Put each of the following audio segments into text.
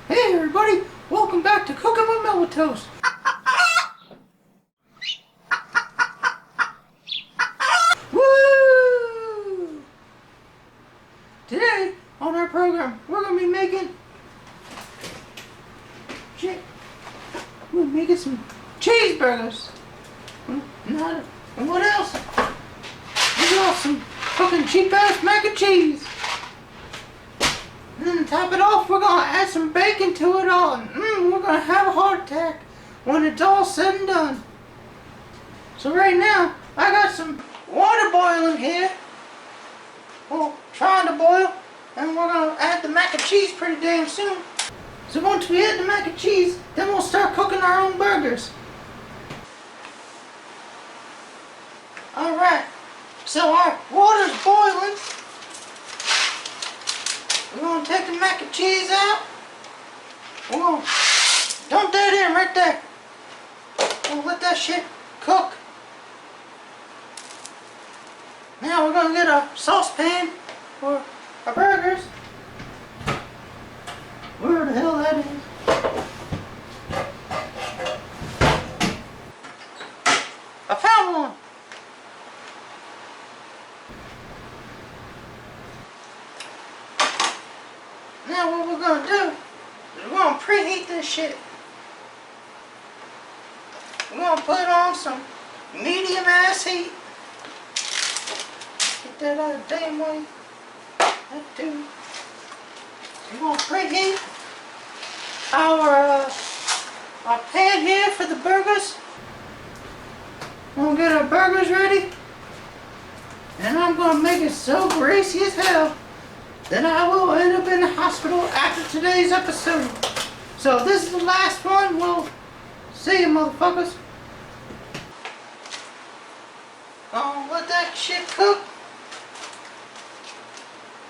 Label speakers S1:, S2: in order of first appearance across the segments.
S1: Hey everybody, welcome back to Cookin with Milbatoast. Woo! Today on our program, we're gonna be making some cheeseburgers. And what else? We got some fucking cheap ass mac and cheese. And then to top it off, we're gonna add some bacon to it all. And we're gonna have a heart attack when it's all said and done. So right now, I got some water boiling here. Well, trying to boil. And we're gonna add the mac and cheese pretty damn soon. So once we add the mac and cheese, then we'll start cooking our own burgers. Alright, so our water's boiling. We're gonna take the mac and cheese out. We're gonna dump that in right there. We'll let that shit cook. Now we're gonna get a saucepan for our burgers. Where the hell that is? I found one. Now what we're gonna do is we're gonna preheat this shit. We're gonna put it on some medium ass heat. Get that out of the damn way. That too. We're gonna preheat our pan here for the burgers. We're gonna get our burgers ready. And I'm gonna make it so greasy as hell that I will end up in the hospital after today's episode. So if this is the last one, we'll see you motherfuckers. Gonna let that shit cook.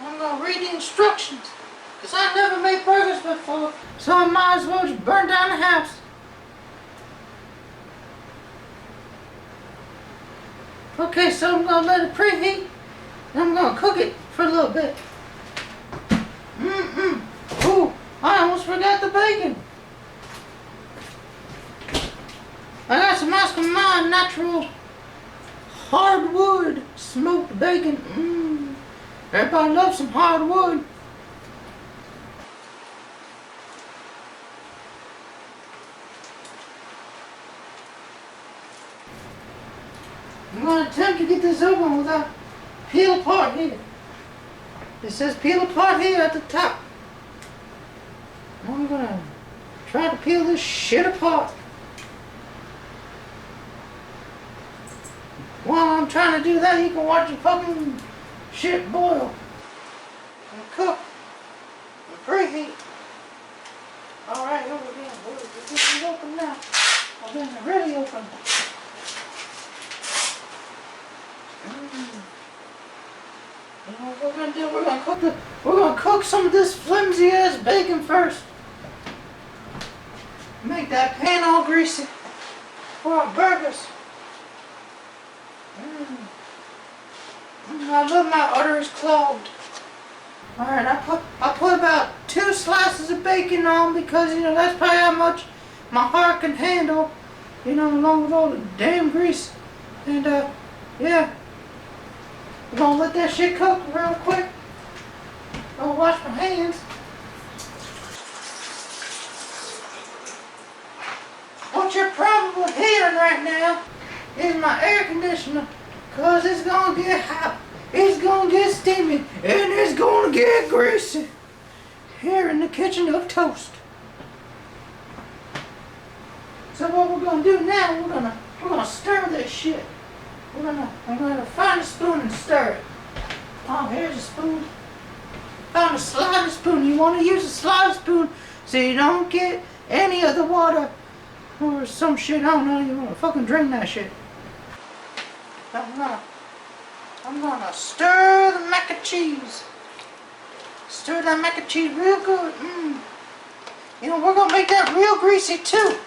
S1: I'm gonna read the instructions, cause I never made burgers before. So I might as well just burn down the house. Okay, so I'm gonna let it preheat, and I'm gonna cook it for a little bit. Ooh, I almost forgot the bacon. I got some Oscar Mayer natural hardwood smoked bacon. Everybody loves some hardwood. I'm going to attempt to get this open without peel apart here. It says peel apart here at the top. I'm going to try to peel this shit apart. While I'm trying to do that, you can watch the fucking shit boil and cook and preheat. Alright, here we go. This is open now. I've been really open. You know what we're gonna do? We're gonna cook some of this flimsy ass bacon first. Make that pan all greasy for our burgers. I love my arteries clogged. Alright, I put about 2 slices of bacon on because, you know, that's probably how much my heart can handle, you know, along with all the damn grease. And, yeah. We're gonna let that shit cook real quick. I'll wash my hands. What you're probably hearing right now is my air conditioner, cause it's gonna get hot, it's gonna get steamy, and it's gonna get greasy here in the kitchen of Toast. So what we're gonna do now, we're gonna stir this shit. I'm gonna find a spoon and stir it. Oh, here's a spoon. Found a slider spoon. You want to use a slider spoon so you don't get any of the water or some shit. I don't know. You want to fucking drain that shit. I'm gonna stir the mac and cheese. Stir that mac and cheese real good. You know, we're gonna make that real greasy too.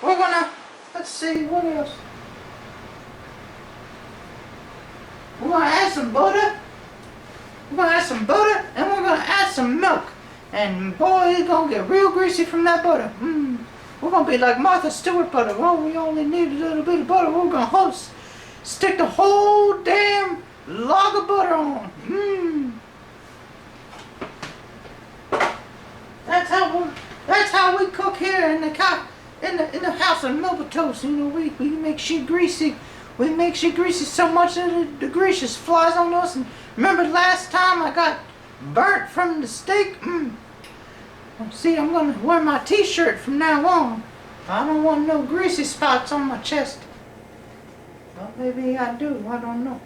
S1: We're gonna, let's see, what else? We're gonna add some butter. We're gonna add some butter and we're gonna add some milk. And boy, it's gonna get real greasy from that butter. We're gonna be like Martha Stewart butter. Well, we only need a little bit of butter. We're gonna stick the whole damn log of butter on. That's how we cook here in the house of Milbatoast. You know, we make shit greasy. We make shit greasy so much that the grease just flies on us. And remember last time I got burnt from the steak? See, I'm gonna wear my t-shirt from now on. I don't want no greasy spots on my chest. Well, maybe I do, I don't know.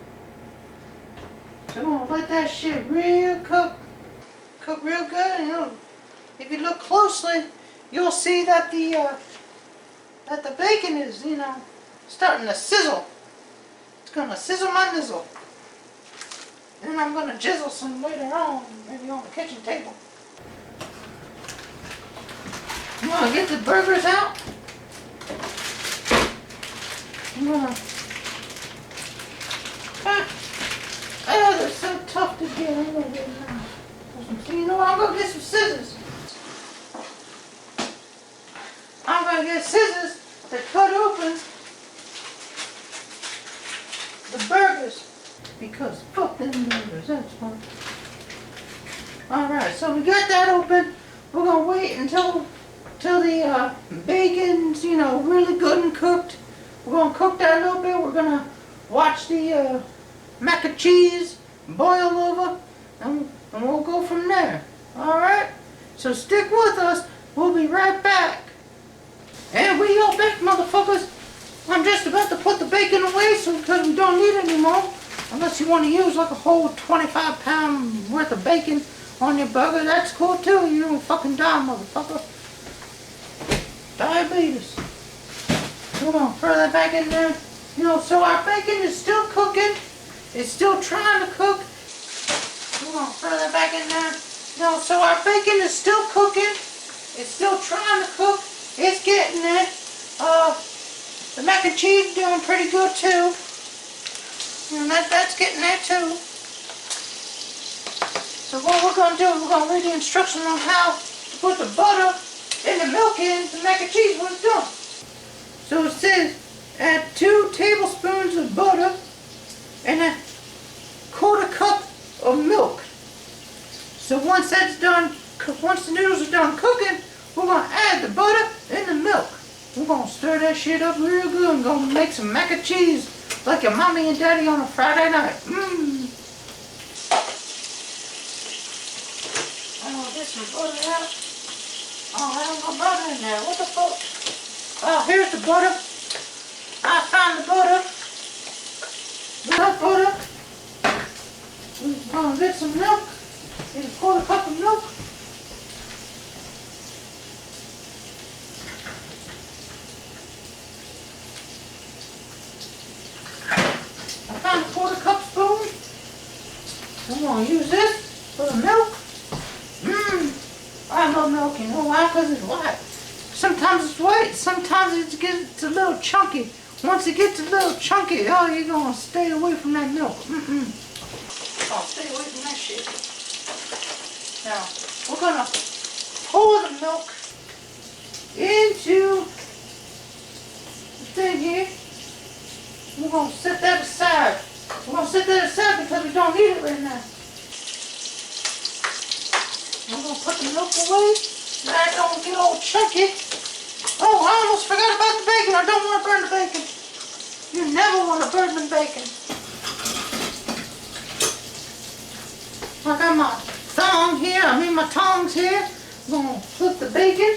S1: So I'm gonna let that shit cook real good. And if you look closely, you'll see that the bacon is, starting to sizzle. It's gonna sizzle my nizzle. And I'm gonna jizzle some later on, maybe on the kitchen table. I'm gonna get the burgers out. I'm gonna... they're so tough to get. I'm gonna get them out. So you know what? I'm gonna get some scissors. I'm gonna get scissors to cut open the burgers. Because fuck them burgers, that's fun. Alright, so we got that open. We're gonna wait until the bacon's, really good and cooked. We're gonna cook that a little bit. We're gonna watch the mac and cheese boil over, and we'll go from there. Alright? So stick with us. We'll be right back. And we all back, motherfuckers. I'm just about to put the bacon away because we don't need it anymore. Unless you want to use like a whole 25-pound worth of bacon on your burger. That's cool too. You don't fucking die, motherfucker. Diabetes. So we're going to throw that back in there. So our bacon is still cooking. It's still trying to cook. We're going to throw that back in there. So our bacon is still cooking. It's still trying to cook. It's getting there. The mac and cheese is doing pretty good too. And that's getting there too. So what we're going to do is we're going to read the instructions on how to put the butter and the milk in the mac and cheese when it's done. So it says add 2 tablespoons of butter and a 1/4 cup of milk. So once that's done, once the noodles are done cooking, we're going to add the butter and the milk. We're going to stir that shit up real good and going to make some mac and cheese like your mommy and daddy on a Friday night. I'm going to get some butter out. Oh, I don't know butter in there. What the fuck? Oh, here's the butter. I found the butter. Got butter. We're going to get some milk. Get a 1/4 cup of milk. I found a 1/4 cup spoon. I'm going to use this for the milk. I love milk, you know why? Because it's white. Sometimes it's white, sometimes it gets a little chunky. Once it gets a little chunky, oh, you're going to stay away from that milk. Oh, stay away from that shit. Now, we're going to pour the milk into the thing here. We're going to set that aside. We're going to set that aside because we don't need it right now. I'm going to put the milk away so that it don't get all chunky. Oh, I almost forgot about the bacon. I don't want to burn the bacon. You never want to burn the bacon. I got my my tongs here. I'm going to flip the bacon.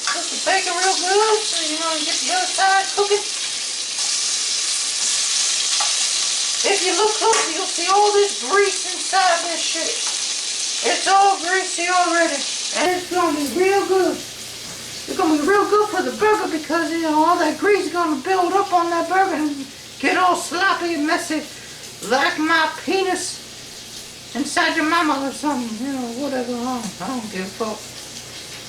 S1: Flip the bacon real good so you get the other side cooking. If you look closely, you'll see all this grease inside this shit. It's all greasy already. And it's going to be real good. It's going to be real good for the burger because, all that grease is going to build up on that burger and get all sloppy and messy like my penis inside your mama or something. Whatever. I don't give a fuck.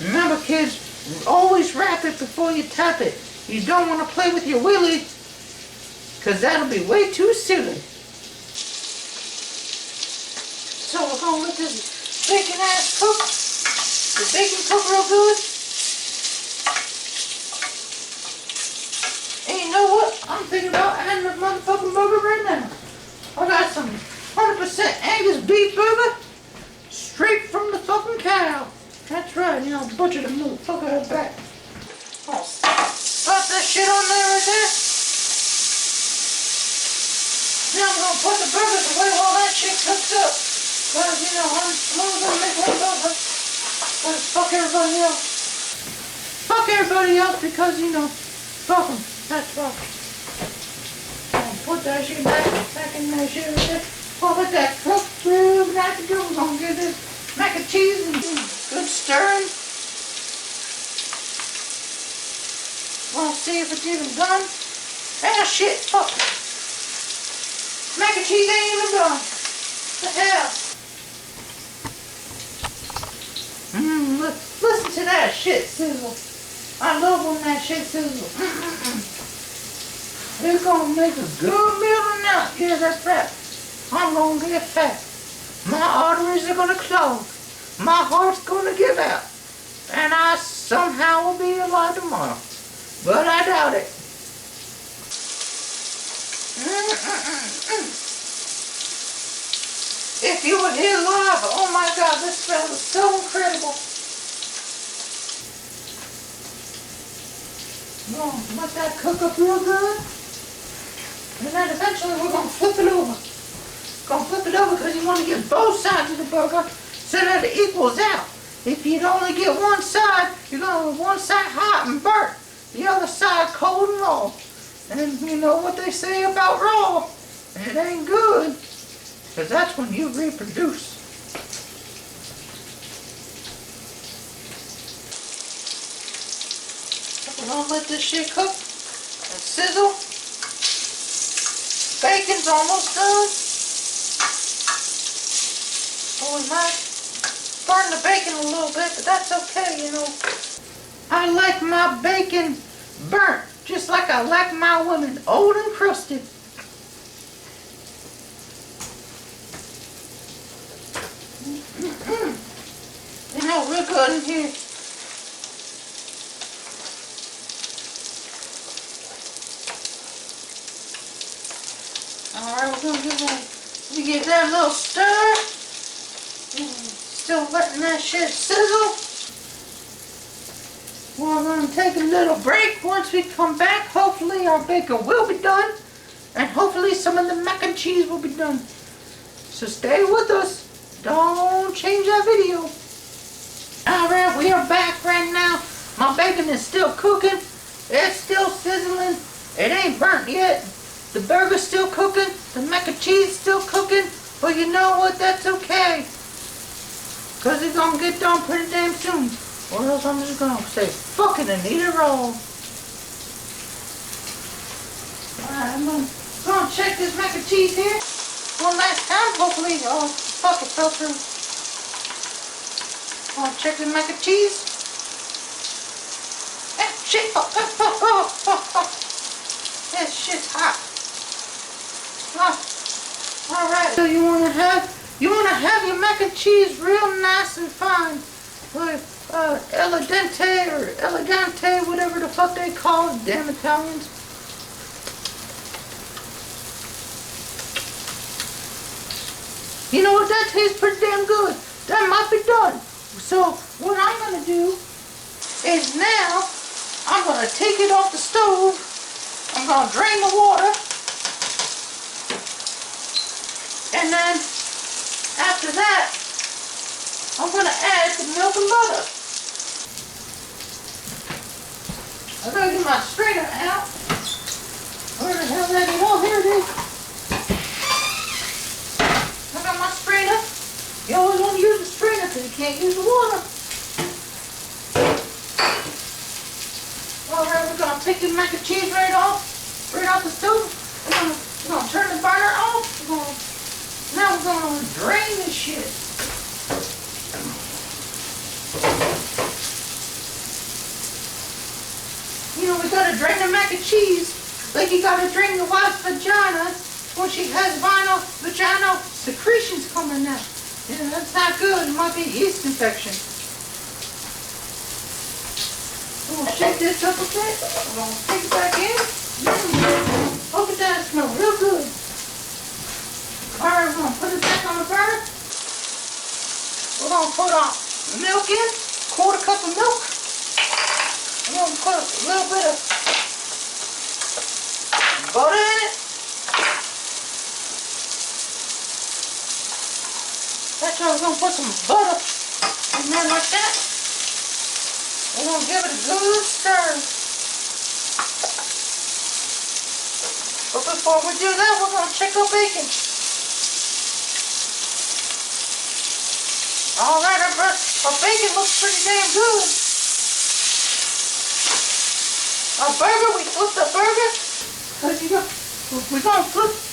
S1: Remember, kids, always wrap it before you tap it. You don't want to play with your willy Because that'll be way too silly. So we're going to let this bacon ass cook. The bacon cook real good. And you know what? I'm thinking about adding a motherfucking burger right now. I got some 100% Angus beef burger. Straight from the fucking cow. That's right, you know, butcher the motherfucker out back. Oh, slap that shit on there right there. Now I'm gonna put the burgers away while that shit cooks up. Cause, you know, I'm only gonna make one burger. But fuck everybody else. Fuck everybody else because, you know, fuck them. That's fuck. Put that shit back in that shit right there. Oh, let that cook through. That's good. We're gonna get this mac and cheese and good stirring. Wanna see if it's even done? Ah, shit, fuck. Mac and cheese ain't even done. What the hell? Listen to that shit sizzle. I love when that shit sizzles. It's gonna make a good meal tonight. Yeah, that's right. I'm gonna get fat. My arteries are gonna clog. My heart's gonna give out. And I somehow will be alive tomorrow. But I doubt it. If you were here live, oh my God, this smell is so incredible. Let that cook up real good. And then eventually we're going to flip it over. Going to flip it over because you want to get both sides of the burger so that it equals out. If you only get one side, you're going to have one side hot and burnt. The other side cold and raw. And you know what they say about raw? It ain't good. Because that's when you reproduce. We're going to let this shit cook and sizzle. Bacon's almost done. Oh, we might burn the bacon a little bit, but that's okay, you know. I like my bacon burnt, just like I like my women, old and crusted. You know, real good in here. Alright, we're gonna give that a little stir. Still letting that shit sizzle. We're gonna take a little break. Once we come back, hopefully our bacon will be done. And hopefully some of the mac and cheese will be done. So stay with us. Don't change that video. Alright, we are back right now. My bacon is still cooking. It's still sizzling. It ain't burnt yet. The burger's still cooking. The mac and cheese is still cooking. But you know what? That's okay. Because it's going to get done pretty damn soon. Or else I'm just going to say fuck it and eat it raw. Alright, I'm going to check this mac and cheese here. One last time. Hopefully, fuck it fell through. I'll check the mac and cheese. Shit. That shit's hot. Alright. So you wanna have your mac and cheese real nice and fine. Like el dente or elegante, whatever the fuck they call it, damn Italians. You know what, that tastes pretty damn good. That might be done. So what I'm gonna do is now I'm gonna take it off the stove. I'm gonna drain the water. And then after that, I'm gonna add the milk and butter. I gotta get my strainer out. Where the hell did it? Oh, here it is. I got my strainer. You always want to use the strainer because you can't use the water. Alright, we're gonna take the mac and cheese right off the stove. We're gonna turn the burner off. Now we're gonna drain this shit. You know, we gotta drain the mac and cheese like like you gotta drain your wife's vagina when she has vaginal secretions coming out. Yeah, that's not good. It might be a yeast infection. We're gonna shake this up a bit. We're gonna take it back in. Look at that, it smells real good. Alright, we're gonna put it back on the burner. We're gonna put our milk in, quarter cup of milk. We're gonna put a little bit of butter in it. That's right, we're gonna put some butter in there like that. We're gonna give it a good stir. But before we do that, we're gonna check our bacon. Alright, our bacon looks pretty damn good. Our burger, we flipped the burger. Cause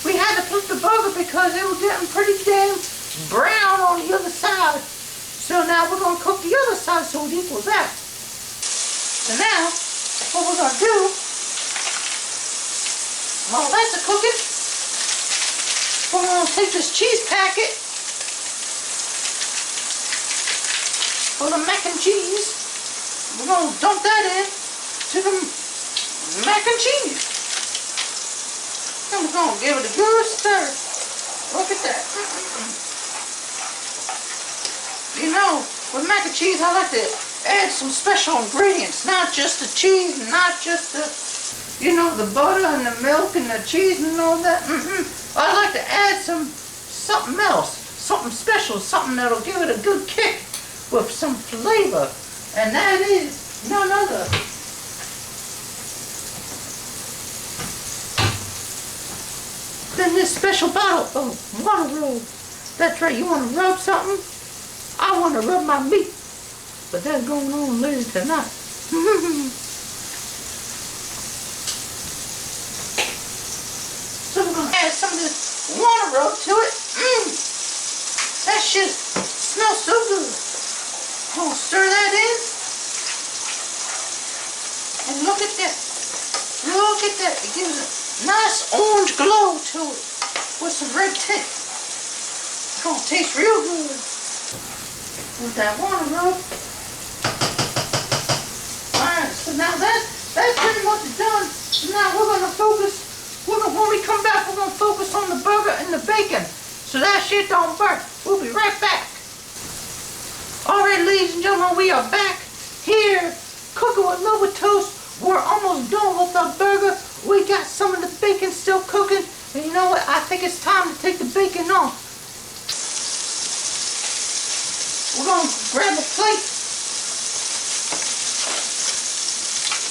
S1: we had to flip the burger because it was getting pretty damn brown on the other side. So now we're gonna cook the other side so it equals out. So now, what we're gonna do, while that's cooking, we're gonna take this cheese packet full of mac and cheese. We're gonna dump that in to the mac and cheese. And we're gonna give it a good stir. Look at that. You know, with mac and cheese, I like to add some special ingredients. Not just the cheese, not just the, you know, the butter and the milk and the cheese and all that. I like to add something else, something special, something that'll give it a good kick with some flavor. And that is none other than this special bottle of water rub. That's right, you want to rub something? I want to rub my meat. But that's going on later tonight. So we're going to add some of this water rub to it. That shit smells so good. I'm going to stir that in. And look at that. Look at that. It gives a nice orange glow to it with some red tint. It's going to taste real good with that water rub. Alright, so now that's pretty much done. So now we're going to focus, when we come back, we're going to focus on the burger and the bacon. So that shit don't burn. We'll be right back. Alright, ladies and gentlemen, we are back here cooking with Milbatoast. We're almost done with our burger. We got some of the bacon still cooking. And you know what? I think it's time to take the bacon off. We're going to grab a plate.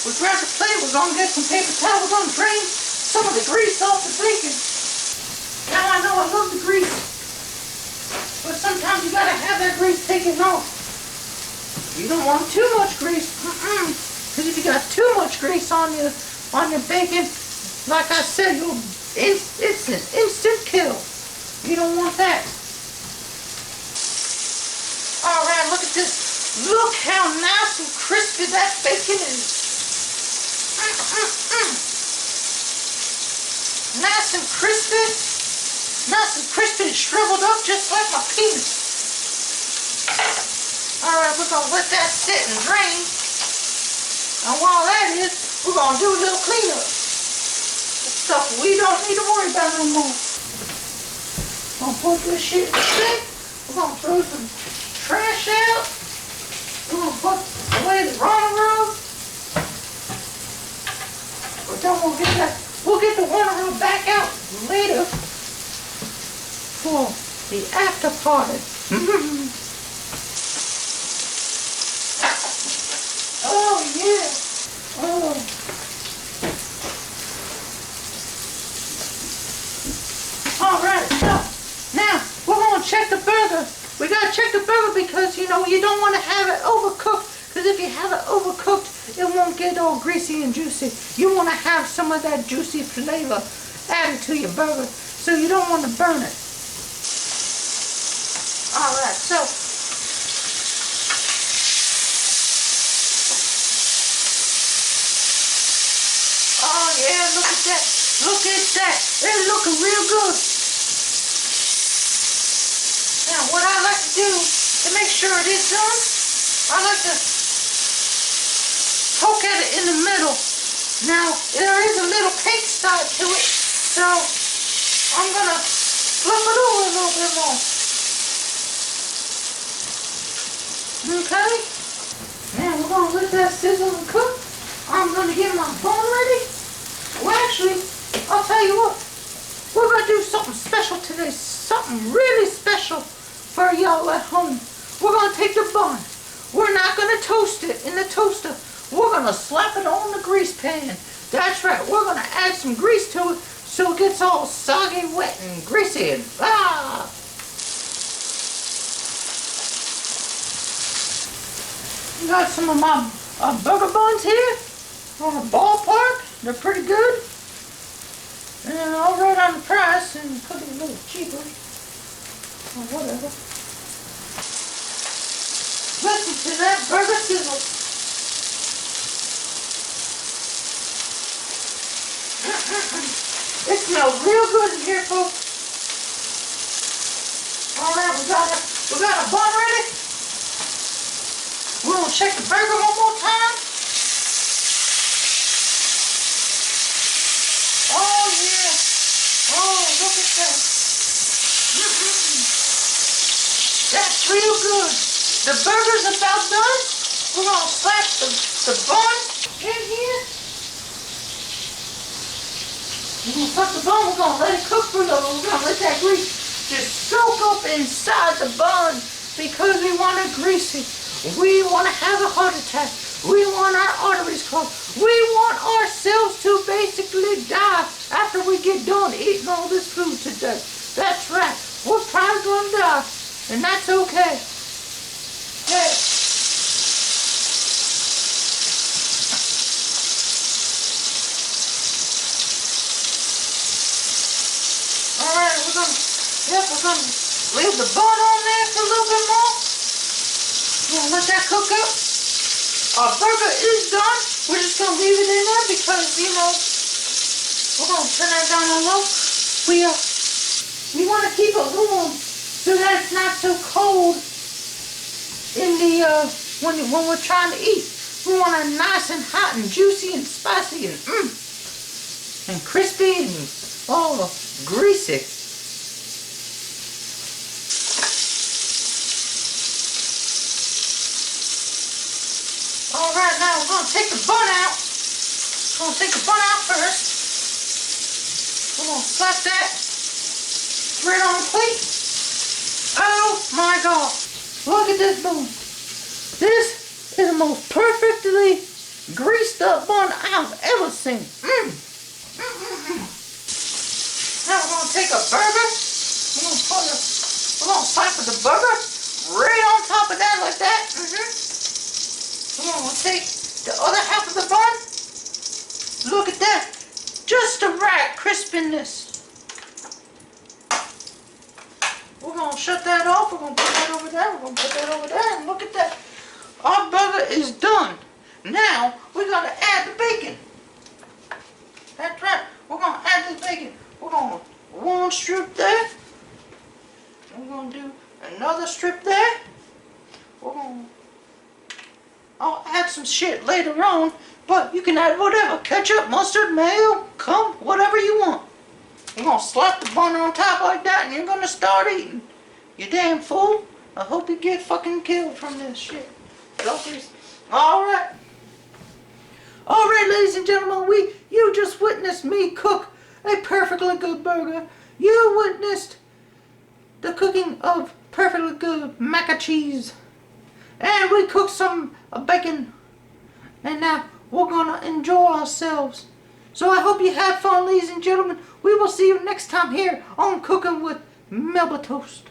S1: We grab the plate. We're going to get some paper towel. We're going to drain some of the grease off the bacon. Now I know I love the grease. But sometimes you gotta have that grease taken off. You don't want too much grease. Because if you got too much grease on your bacon, like I said, it's an instant kill. You don't want that. Alright, look at this. Look how nice and crispy that bacon is. Nice and crispy. Nice and crispy and shriveled up just like my penis. Alright, we're going to let that sit and drain. And while that is, we're going to do a little cleanup. Stuff we don't need to worry about no more. We're going to put this shit in the sink. We're going to throw some trash out. We're going to put away the runner rub. But then we'll get the runner rub back out later. For the after party. Oh yeah. Oh. Alright, so now we're gonna check the burger. We gotta check the burger because you know you don't want to have it overcooked. Because if you have it overcooked, it won't get all greasy and juicy. You want to have some of that juicy flavor added to your burger, so you don't want to burn it. Alright, so oh yeah, look at that. Look at that. They're looking real good. Now, what I like to do to make sure it is done, I like to poke at it in the middle. Now, there is a little pink side to it, so I'm going to flip it over a little bit more. Okay? Now, we're going to let that sizzle and cook. I'm going to get my bun ready. Well, actually, I'll tell you what. We're going to do something special today. Something really special for y'all at home. We're going to take the bun. We're not going to toast it in the toaster. We're going to slap it on the grease pan. That's right. We're going to add some grease to it so it gets all soggy, wet, and greasy. And got some of my burger buns here on a ballpark. They're pretty good. And I'll write on the price and put it a little cheaper. Or whatever. Listen to that burger sizzle. It smells real good in here, folks. Alright, we got a bun ready. We're gonna check the burger one more time. Oh yeah. Oh, look at that. That's real good. The burger's about done. We're gonna slap the bun in here. We're going to slap the bun. We're going to let it cook for a little. We're going to let that grease just soak up inside the bun because we want it greasy. We want to have a heart attack. We want our arteries clogged. We want ourselves to basically die after we get done eating all this food today. That's right. We're probably going to die, and that's okay. Hey. Alright, we're gonna leave the bun on there for a little bit more. We're gonna let that cook up. Our burger is done. We're just gonna leave it in there because, you know, we're gonna turn that down on low. We wanna keep it warm so that it's not so cold in the when we're trying to eat. We want it nice and hot and juicy and spicy and crispy and all greasy. Alright, now we're going to take the bun out. We're going to take the bun out first. We're going to slap that right on the plate. Oh my God. Look at this bun. This is the most perfectly greased up bun I've ever seen. Now we're going to take a burger. We're going to slap the burger right on top of that like that. We're going to take the other half of the bun. Look at that. Just the right crispiness. We're going to shut that off. We're going to put that over there. We're going to put that over there. And look at that. Our burger is done. Now we're going to add the bacon. That's right. We're going to add the bacon. We're going to one strip there. We're going to do another strip there. I'll add some shit later on, but you can add whatever. Ketchup, mustard, mayo, cum, whatever you want. We're going to slap the bun on top like that and you're going to start eating. You damn fool. I hope you get fucking killed from this shit. Alright. Alright, ladies and gentlemen, you just witnessed me cook a perfectly good burger. You witnessed the cooking of perfectly good mac and cheese. And we cooked some bacon. And now we're going to enjoy ourselves. So I hope you had fun, ladies and gentlemen. We will see you next time here on Cooking with Milbatoast.